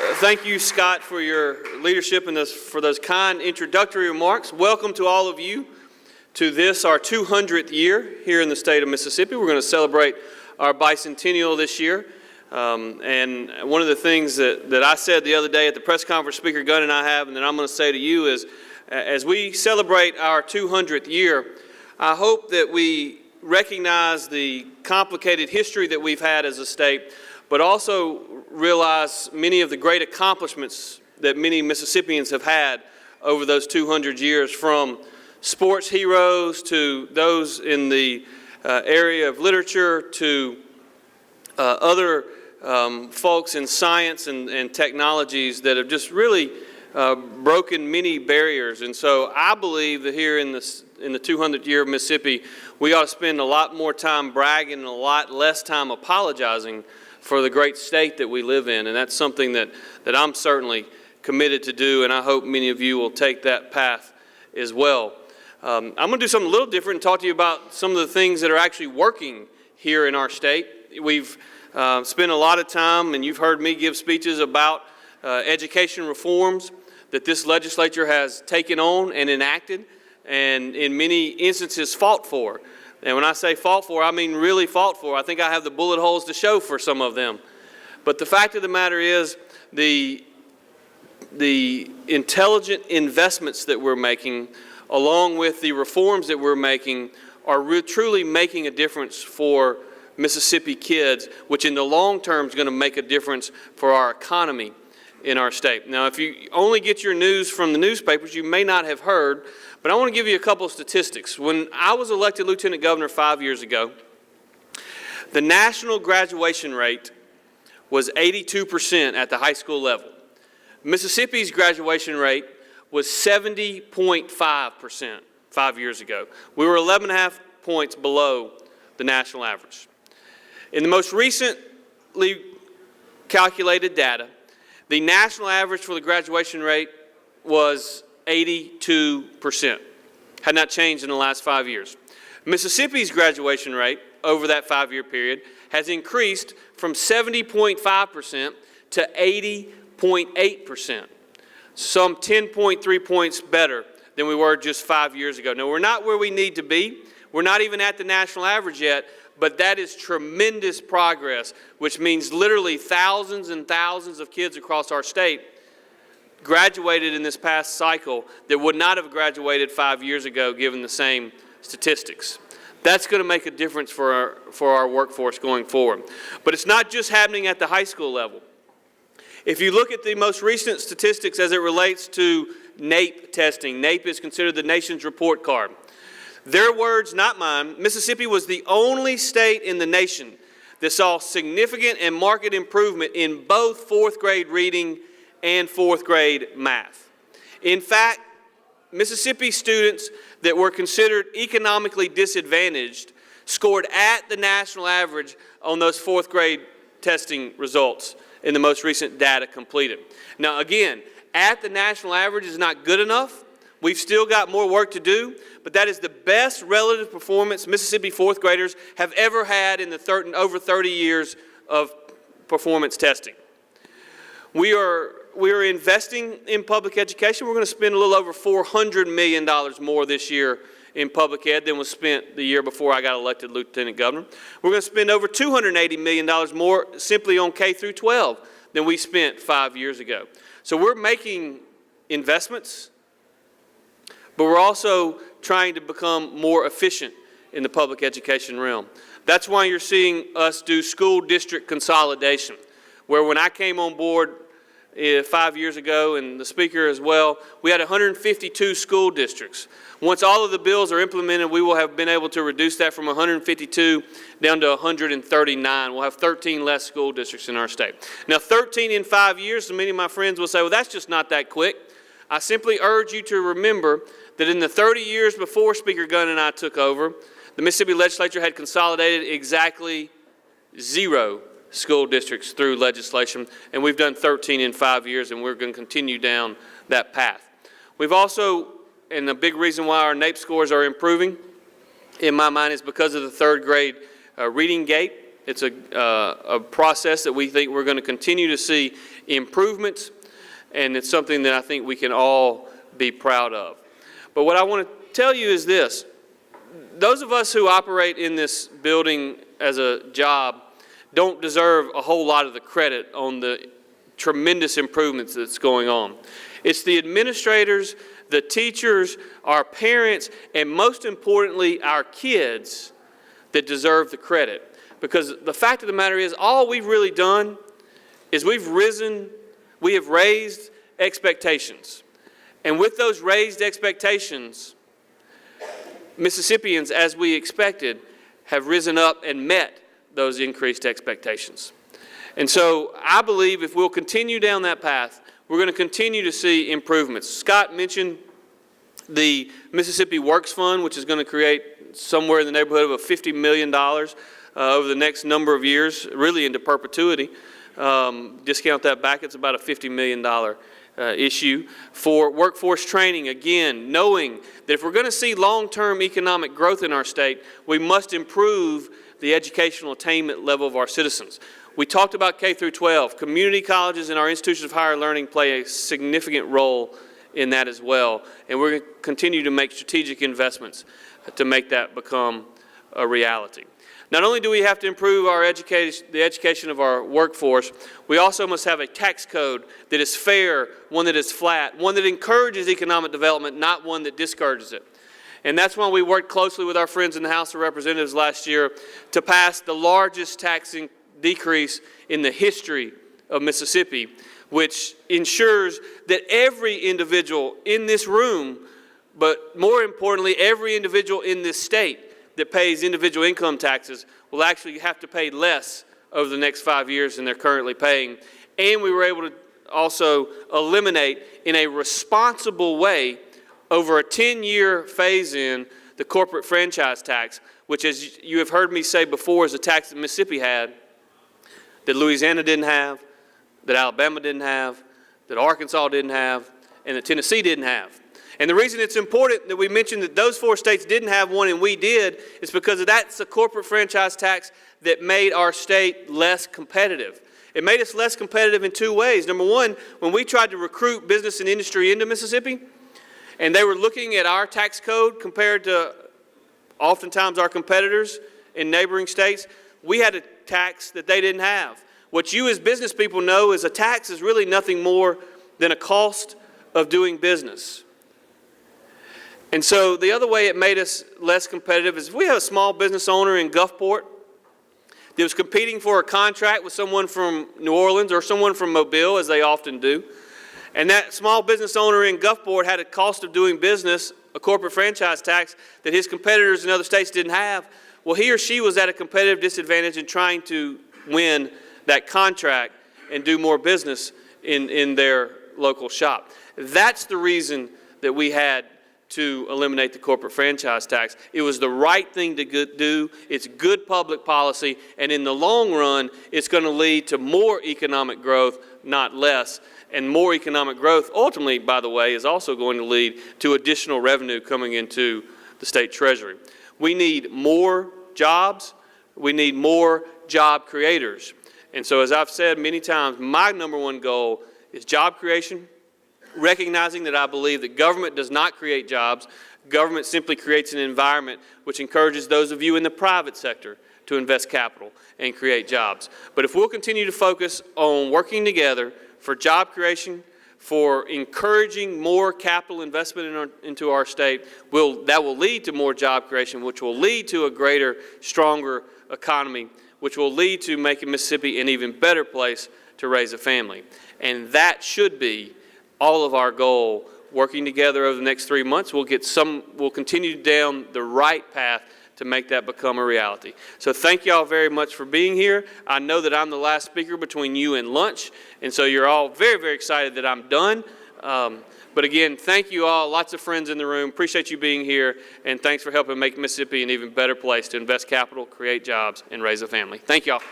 Thank you, Scott, for your leadership and for those kind introductory remarks. Welcome to all of you to this, our 200th year here in the state of Mississippi. We're going to celebrate our bicentennial this year. And one of the things that I said the other day at the press conference Speaker Gunn and I have, and that I'm going to say to you is, as we celebrate our 200th year, I hope that we recognize the complicated history that we've had as a state, but also realize many of the great accomplishments that many Mississippians have had over those 200 years, from sports heroes to those in the area of literature to other folks in science and technologies that have just really broken many barriers. And so I believe that here in the 200th year of Mississippi, we ought to spend a lot more time bragging and a lot less time apologizing for the great state that we live in. And that's something that I'm certainly committed to do, and I hope many of you will take that path as well. I'm going to do something a little different and talk to you about some of the things that are actually working here in our state. We've spent a lot of time, and you've heard me give speeches about education reforms that this legislature has taken on and enacted, and in many instances fought for. And when I say fought for, I mean really fought for. I think I have the bullet holes to show for some of them. But the fact of the matter is, the intelligent investments that we're making, along with the reforms that we're making, are truly making a difference for Mississippi kids, which in the long term is going to make a difference for our economy in our state. Now, if you only get your news from the newspapers, you may not have heard, but I want to give you a couple of statistics. When I was elected Lieutenant Governor 5 years ago, the national graduation rate was 82% at the high school level. Mississippi's graduation rate was 70.5% 5 years ago. We were 11.5 points below the national average. In the most recently calculated data, the national average for the graduation rate was 82%. Had not changed in the last 5 years. Mississippi's graduation rate over that 5-year period has increased from 70.5% to 80.8%. Some 10.3 points better than we were just 5 years ago. Now, we're not where we need to be. We're not even at the national average yet, but that is tremendous progress, which means literally thousands and thousands of kids across our state graduated in this past cycle that would not have graduated 5 years ago given the same statistics. That's going to make a difference for our workforce going forward. But it's not just happening at the high school level. If you look at the most recent statistics as it relates to NAEP testing, NAEP is considered the nation's report card. Their words, not mine, Mississippi was the only state in the nation that saw significant and marked improvement in both fourth grade reading and fourth grade math. In fact, Mississippi students that were considered economically disadvantaged scored at the national average on those fourth grade testing results in the most recent data completed. Now again, at the national average is not good enough. We've still got more work to do, but that is the best relative performance Mississippi fourth graders have ever had in the over 30 years of performance testing. We are investing in public education. We're going to spend a little over $400 million more this year in public ed than was spent the year before I got elected Lieutenant Governor. We're going to spend over $280 million more simply on K through 12 than we spent 5 years ago. So we're making investments, but we're also trying to become more efficient in the public education realm. That's why you're seeing us do school district consolidation, where when I came on board 5 years ago, and the Speaker as well, we had 152 school districts. Once all of the bills are implemented, we will have been able to reduce that from 152 down to 139. We'll have 13 less school districts in our state. Now, 13 in 5 years, so many of my friends will say, well, that's just not that quick. I simply urge you to remember that in the 30 years before Speaker Gunn and I took over, the Mississippi legislature had consolidated exactly 0 school districts through legislation, and we've done 13 in 5 years, and we're going to continue down that path. We've also, and the big reason why our NAEP scores are improving, in my mind, is because of the third grade reading gate. It's a process that we think we're going to continue to see improvements, and it's something that I think we can all be proud of. But what I want to tell you is this. Those of us who operate in this building as a job don't deserve a whole lot of the credit on the tremendous improvements that's going on. It's the administrators, the teachers, our parents, and most importantly, our kids that deserve the credit. Because the fact of the matter is, all we've really done is we have raised expectations. And with those raised expectations, Mississippians, as we expected, have risen up and met those increased expectations. And so I believe if we'll continue down that path, we're going to continue to see improvements. Scott mentioned the Mississippi Works Fund, which is going to create somewhere in the neighborhood of $50 million over the next number of years, really into perpetuity. Discount that back, it's about a $50 million issue. For workforce training, again, knowing that if we're going to see long-term economic growth in our state, we must improve the educational attainment level of our citizens. We talked about K through 12. Community colleges and our institutions of higher learning play a significant role in that as well. And we're going to continue to make strategic investments to make that become a reality. Not only do we have to improve the education of our workforce, we also must have a tax code that is fair, one that is flat, one that encourages economic development, not one that discourages it. And that's why we worked closely with our friends in the House of Representatives last year to pass the largest tax decrease in the history of Mississippi, which ensures that every individual in this room, but more importantly, every individual in this state that pays individual income taxes will actually have to pay less over the next 5 years than they're currently paying. And we were able to also eliminate in a responsible way over a 10-year phase-in the corporate franchise tax, which, as you have heard me say before, is a tax that Mississippi had, that Louisiana didn't have, that Alabama didn't have, that Arkansas didn't have, and that Tennessee didn't have. And the reason it's important that we mention that those 4 states didn't have one and we did is because that's a corporate franchise tax that made our state less competitive. It made us less competitive in 2 ways. Number one, when we tried to recruit business and industry into Mississippi, and they were looking at our tax code compared to oftentimes our competitors in neighboring states, we had a tax that they didn't have. What you as business people know is a tax is really nothing more than a cost of doing business. And so the other way it made us less competitive is if we have a small business owner in Gulfport that was competing for a contract with someone from New Orleans or someone from Mobile, as they often do, and that small business owner in Gulfport had a cost of doing business, a corporate franchise tax, that his competitors in other states didn't have, well, he or she was at a competitive disadvantage in trying to win that contract and do more business in their local shop. That's the reason that we had to eliminate the corporate franchise tax. It was the right thing to do. It's good public policy, and in the long run, it's going to lead to more economic growth, not less. And more economic growth, ultimately, by the way, is also going to lead to additional revenue coming into the state treasury. We need more jobs. We need more job creators. And so, as I've said many times, my number one goal is job creation, recognizing that I believe that government does not create jobs. Government simply creates an environment which encourages those of you in the private sector to invest capital and create jobs. But if we'll continue to focus on working together for job creation, for encouraging more capital investment into our state, that will lead to more job creation, which will lead to a greater, stronger economy, which will lead to making Mississippi an even better place to raise a family. And that should be all of our goal. Working together over the next 3 months, we'll continue down the right path to make that become a reality. So thank you all very much for being here. I know that I'm the last speaker between you and lunch, and so you're all very, very excited that I'm done. But again, thank you all. Lots of friends in the room. Appreciate you being here, and thanks for helping make Mississippi an even better place to invest capital, create jobs, and raise a family. Thank you all.